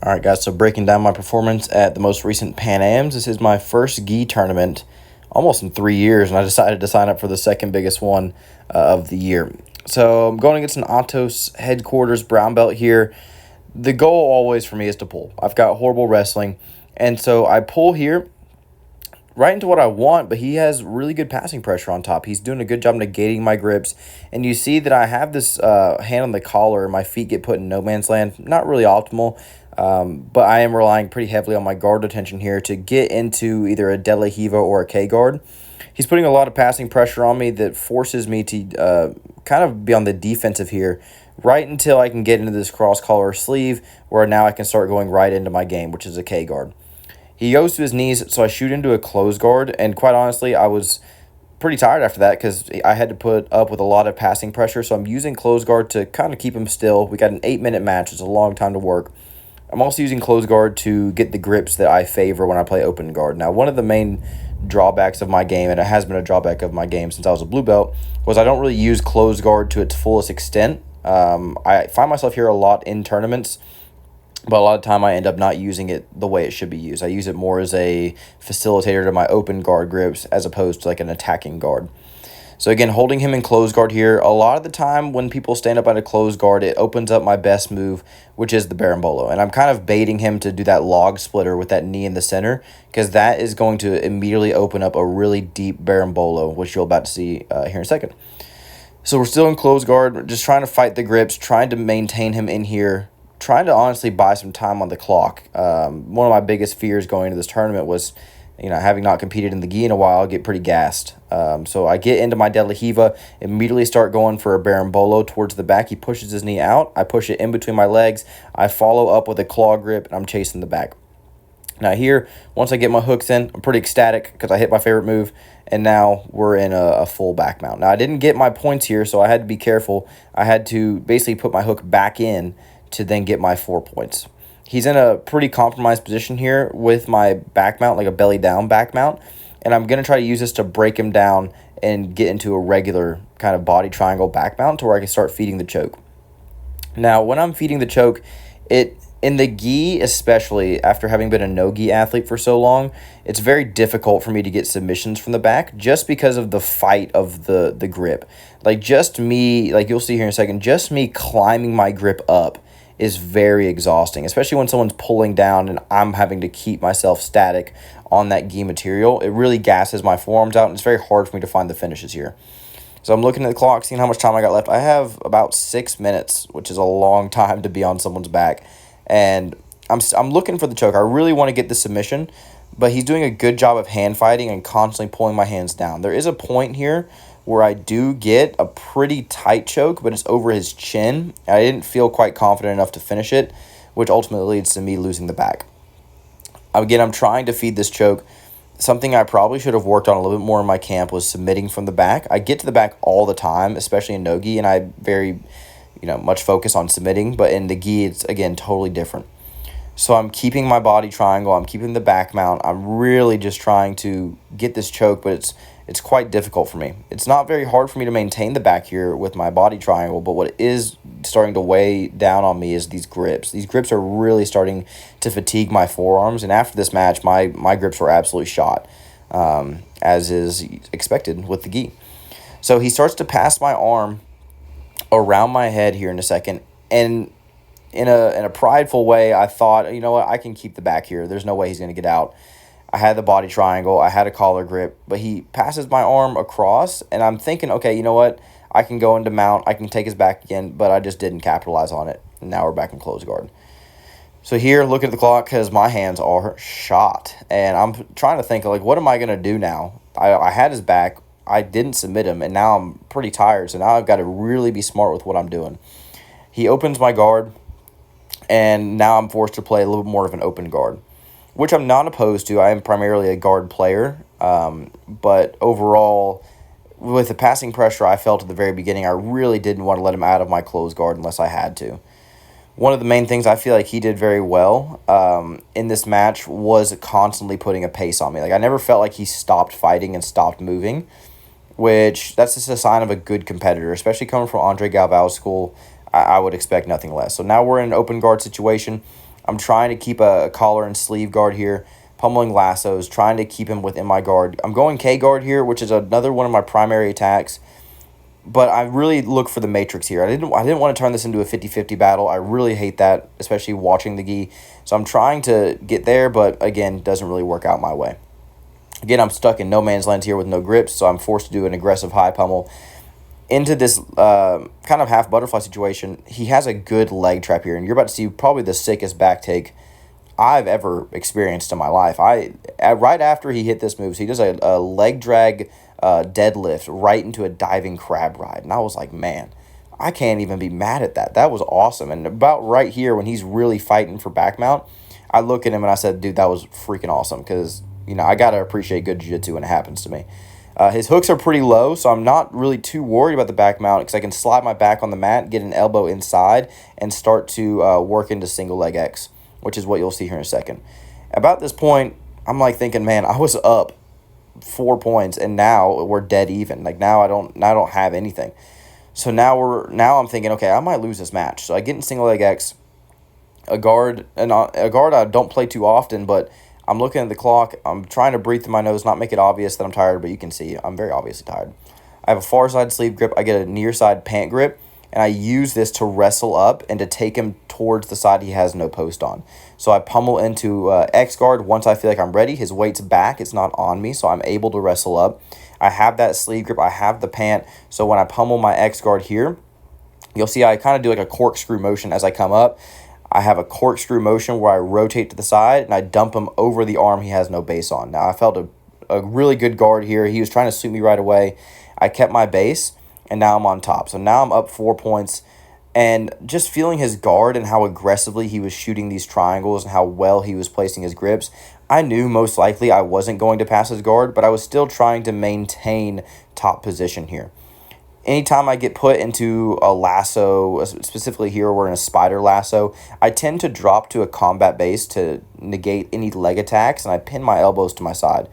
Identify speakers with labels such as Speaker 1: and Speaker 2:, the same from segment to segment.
Speaker 1: All right, guys, so breaking down my performance at the most recent Pan Ams. This is my first gi tournament almost in 3 years, and I decided to sign up for the second biggest one of the year. So I'm going against an Atos headquarters brown belt here. The goal always for me is to pull. I've got horrible wrestling, and so I pull here right into what I want, but he has really good passing pressure on top. He's doing a good job negating my grips, and you see that I have this hand on the collar, and my feet get put in no man's land. Not really optimal, but I am relying pretty heavily on my guard detention here to get into either a De La Hiva or a K guard. He's putting a lot of passing pressure on me that forces me to kind of be on the defensive here right until I can get into this cross collar sleeve where now I can start going right into my game, which is a K guard. He goes to his knees, so I shoot into a close guard, and quite honestly, I was pretty tired after that because I had to put up with a lot of passing pressure, so I'm using close guard to kind of keep him still. We got an 8-minute match. It's a long time to work. I'm also using close guard to get the grips that I favor when I play open guard. Now, one of the main drawbacks of my game, and it has been a drawback of my game since I was a blue belt, was I don't really use close guard to its fullest extent. I find myself here a lot in tournaments, but a lot of time I end up not using it the way it should be used. I use it more as a facilitator to my open guard grips as opposed to like an attacking guard. So again, holding him in close guard here, a lot of the time when people stand up at a close guard, it opens up my best move, which is the berimbolo. And I'm kind of baiting him to do that log splitter with that knee in the center, because that is going to immediately open up a really deep berimbolo, which you'll about to see here in a second. So we're still in close guard, just trying to fight the grips, trying to maintain him in here, trying to honestly buy some time on the clock. One of my biggest fears going into this tournament was, having not competed in the gi in a while, I'll get pretty gassed. So I get into my De La Hiva, immediately start going for a berimbolo towards the back. He pushes his knee out. I push it in between my legs. I follow up with a claw grip, and I'm chasing the back. Now here, once I get my hooks in, I'm pretty ecstatic because I hit my favorite move, and now we're in a full back mount. Now I didn't get my points here, so I had to be careful. I had to basically put my hook back in to then get my 4 points. He's in a pretty compromised position here with my back mount, like a belly down back mount, and I'm going to try to use this to break him down and get into a regular kind of body triangle back mount to where I can start feeding the choke. Now, when I'm feeding the choke, in the gi, especially after having been a no-gi athlete for so long, it's very difficult for me to get submissions from the back just because of the fight of the grip. Like just me, like you'll see here in a second, just me climbing my grip up is very exhausting, especially when someone's pulling down and I'm having to keep myself static on that gi material. It really gasses my forearms out, and it's very hard for me to find the finishes here. So I'm looking at the clock, seeing how much time I got left. I have about 6 minutes, which is a long time to be on someone's back. And I'm looking for the choke. I really want to get the submission, but he's doing a good job of hand fighting and constantly pulling my hands down. There is a point here where I do get a pretty tight choke, but it's over his chin. I didn't feel quite confident enough to finish it, which ultimately leads to me losing the back. Again, I'm trying to feed this choke. Something I probably should have worked on a little bit more in my camp was submitting from the back. I get to the back all the time, especially in no-gi, and I very much focus on submitting, but in the gi, it's, again, totally different. So I'm keeping my body triangle. I'm keeping the back mount. I'm really just trying to get this choke, but it's quite difficult for me. It's not very hard for me to maintain the back here with my body triangle, but what is starting to weigh down on me is these grips. These grips are really starting to fatigue my forearms, and after this match, my grips were absolutely shot, as is expected with the gi. So he starts to pass my arm around my head here in a second, and in a prideful way, I thought, you know what, I can keep the back here. There's no way he's going to get out. I had the body triangle. I had a collar grip, but he passes my arm across, and I'm thinking, okay, you know what, I can go into mount. I can take his back again, but I just didn't capitalize on it, and now we're back in close guard. So here, look at the clock because my hands are shot, and I'm trying to think, like, what am I going to do now? I had his back. I didn't submit him, and now I'm pretty tired, so now I've got to really be smart with what I'm doing. He opens my guard, and now I'm forced to play a little bit more of an open guard, which I'm not opposed to. I am primarily a guard player, but overall, with the passing pressure I felt at the very beginning, I really didn't want to let him out of my closed guard unless I had to. One of the main things I feel like he did very well in this match was constantly putting a pace on me. Like, I never felt like he stopped fighting and stopped moving, which that's just a sign of a good competitor, especially coming from Andre Galvao's school. I would expect nothing less. So now we're in an open guard situation. I'm trying to keep a collar and sleeve guard here, pummeling lassos, trying to keep him within my guard. I'm going K guard here, which is another one of my primary attacks. But I really look for the matrix here. I didn't want to turn this into a 50-50 battle. I really hate that, especially watching the gi. So I'm trying to get there, but again, doesn't really work out my way. Again, I'm stuck in no man's land here with no grips, so I'm forced to do an aggressive high pummel. Into this kind of half butterfly situation, he has a good leg trap here, and you're about to see probably the sickest back take I've ever experienced in my life. Right after he hit this move, so he does a leg drag deadlift right into a diving crab ride. And I was like, man, I can't even be mad at that. That was awesome. And about right here when he's really fighting for back mount, I look at him and I said, dude, that was freaking awesome because, I got to appreciate good jiu-jitsu when it happens to me. His hooks are pretty low, so I'm not really too worried about the back mount because I can slide my back on the mat, get an elbow inside, and start to work into single leg X, which is what you'll see here in a second. About this point, I'm like thinking, man, I was up 4 points and now we're dead even. Like now I don't have anything. So now I'm thinking, okay, I might lose this match. So I get in single leg X, a guard I don't play too often, but I'm looking at the clock. I'm trying to breathe through my nose, not make it obvious that I'm tired, but you can see I'm very obviously tired. I have a far side sleeve grip. I get a near side pant grip, and I use this to wrestle up and to take him towards the side he has no post on. So I pummel into X guard once I feel like I'm ready. His weight's back. It's not on me, so I'm able to wrestle up. I have that sleeve grip. I have the pant. So when I pummel my X guard here, you'll see I kind of do like a corkscrew motion as I come up. I have a corkscrew motion where I rotate to the side and I dump him over the arm he has no base on. Now, I felt a really good guard here. He was trying to suit me right away. I kept my base, and now I'm on top. So now I'm up 4 points. And just feeling his guard and how aggressively he was shooting these triangles and how well he was placing his grips, I knew most likely I wasn't going to pass his guard, but I was still trying to maintain top position here. Anytime I get put into a lasso, specifically here we're in a spider lasso, I tend to drop to a combat base to negate any leg attacks, and I pin my elbows to my side.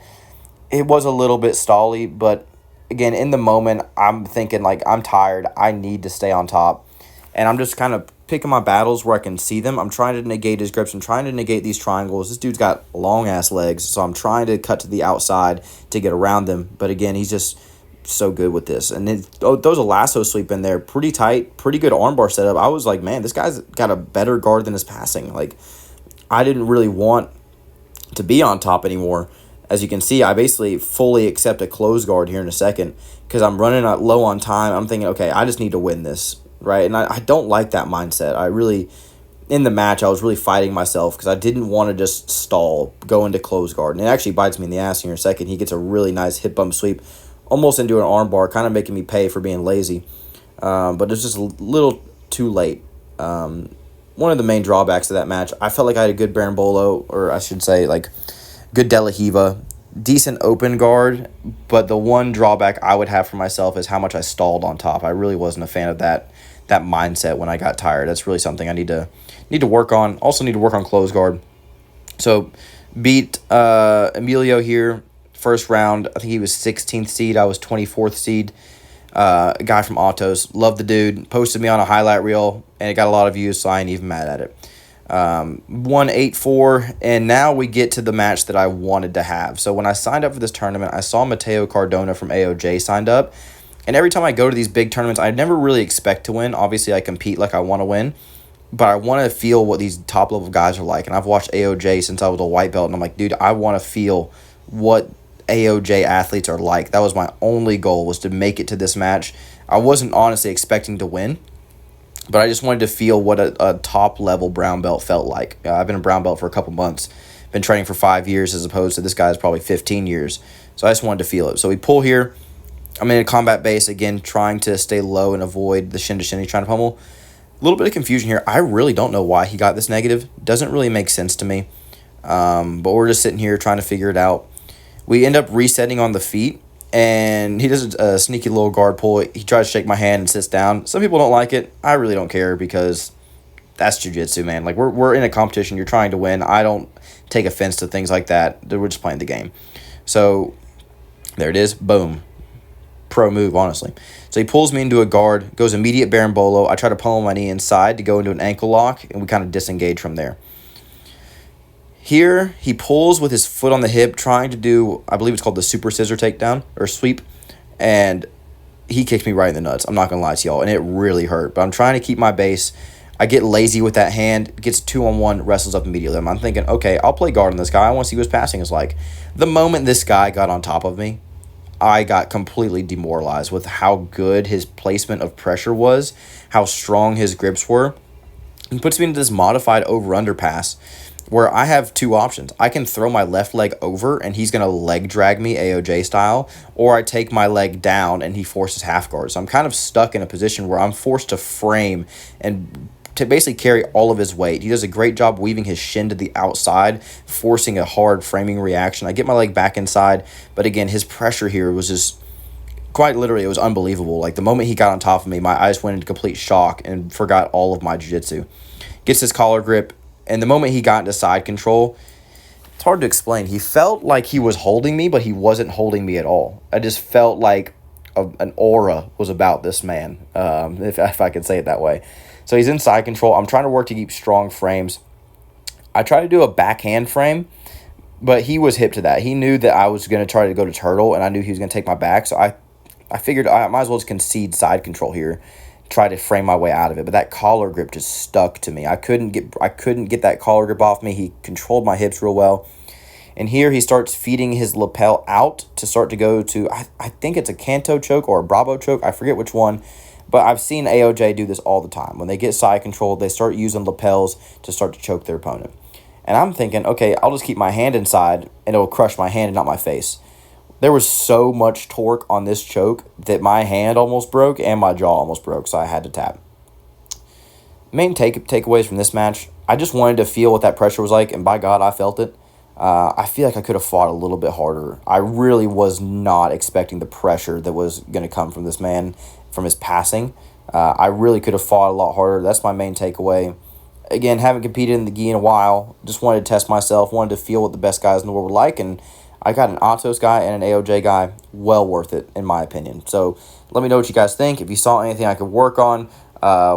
Speaker 1: It was a little bit stally, but again, in the moment, I'm thinking, like, I'm tired. I need to stay on top. And I'm just kind of picking my battles where I can see them. I'm trying to negate his grips. I'm trying to negate these triangles. This dude's got long-ass legs, so I'm trying to cut to the outside to get around them. But again, he's just so good with this. And then throws a lasso sweep in there. Pretty tight, pretty good armbar setup. I was like, man, this guy's got a better guard than his passing. Like, I didn't really want to be on top anymore. As you can see, I basically fully accept a close guard here in a second because I'm running low on time. I'm thinking, okay, I just need to win this, right? And I don't like that mindset. In the match, I was really fighting myself because I didn't want to just stall, go into close guard. And it actually bites me in the ass here in a second. He gets a really nice hip bump sweep, almost into an arm bar, kind of making me pay for being lazy. But it's just a little too late. One of the main drawbacks of that match, I felt like I had a good Berimbolo, or I should say, like, good De La Hiva, decent open guard, but the one drawback I would have for myself is how much I stalled on top. I really wasn't a fan of that mindset when I got tired. That's really something I need to work on. Also need to work on close guard. So beat Emilio here, first round. I think he was 16th seed. I was 24th seed. A guy from Autos. Love the dude. Posted me on a highlight reel, and it got a lot of views, so I ain't even mad at it. 1-8-4, and now we get to the match that I wanted to have. So when I signed up for this tournament, I saw Mateo Cardona from AOJ signed up, and every time I go to these big tournaments, I never really expect to win. Obviously, I compete like I want to win, but I want to feel what these top-level guys are like, and I've watched AOJ since I was a white belt, and I'm like, dude, I want to feel what AOJ athletes are like. That was my only goal, was to make it to this match. I wasn't honestly expecting to win, but I just wanted to feel what a top-level brown belt felt like. I've been a brown belt for a couple months. Been training for 5 years as opposed to this guy's probably 15 years. So I just wanted to feel it. So we pull here. I'm in a combat base, again, trying to stay low and avoid the shin to shin. He's trying to pummel. A little bit of confusion here. I really don't know why he got this negative. Doesn't really make sense to me. But we're just sitting here trying to figure it out. We end up resetting on the feet. And he does a sneaky little guard pull. He tries to shake my hand and sits down. Some people don't like it. I really don't care because that's jiu-jitsu, man. Like, we're in a competition. You're trying to win. I don't take offense to things like that. We're just playing the game. So there it is. Boom. Pro move, honestly. So he pulls me into a guard, goes immediate Berimbolo. I try to pummel my knee inside to go into an ankle lock, and we kind of disengage from there. Here, he pulls with his foot on the hip, trying to do, I believe it's called the super scissor takedown or sweep, and he kicked me right in the nuts. I'm not going to lie to y'all, and it really hurt. But I'm trying to keep my base. I get lazy with that hand, gets 2-on-1, wrestles up immediately. I'm thinking, okay, I'll play guard on this guy. I want to see what his passing is like. The moment this guy got on top of me, I got completely demoralized with how good his placement of pressure was, how strong his grips were. He puts me into this modified over-under pass where I have two options. I can throw my left leg over and he's going to leg drag me AOJ style, or I take my leg down and he forces half guard. So I'm kind of stuck in a position where I'm forced to frame and to basically carry all of his weight. He does a great job weaving his shin to the outside, forcing a hard framing reaction. I get my leg back inside, but again, his pressure here was just quite literally, it was unbelievable. Like the moment he got on top of me, my eyes went into complete shock and forgot all of my jiu-jitsu. Gets his collar grip, and the moment he got into side control, it's hard to explain. He felt like he was holding me, but he wasn't holding me at all. I just felt like an aura was about this man, if I could say it that way. So he's in side control. I'm trying to work to keep strong frames. I tried to do a backhand frame, but he was hip to that. He knew that I was going to try to go to turtle, and I knew he was going to take my back. So I figured I might as well just concede side control here, try to frame my way out of it. But that collar grip just stuck to me. I couldn't get that collar grip off me. He controlled my hips real well. And here he starts feeding his lapel out to start to go to, I think it's a Kanto choke or a Bravo choke. I forget which one. But I've seen AOJ do this all the time. When they get side control, they start using lapels to start to choke their opponent. And I'm thinking, okay, I'll just keep my hand inside and it'll crush my hand and not my face. There was so much torque on this choke that my hand almost broke and my jaw almost broke, so I had to tap. Main takeaways from this match, I just wanted to feel what that pressure was like, and by God, I felt it. I feel like I could have fought a little bit harder. I really was not expecting the pressure that was going to come from this man, from his passing. I really could have fought a lot harder. That's my main takeaway. Again, haven't competed in the gi in a while. Just wanted to test myself, wanted to feel what the best guys in the world were like, and I got an Atos guy and an AOJ guy. Well worth it, in my opinion. So let me know what you guys think. If you saw anything I could work on,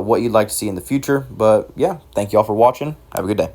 Speaker 1: what you'd like to see in the future. But yeah, thank you all for watching. Have a good day.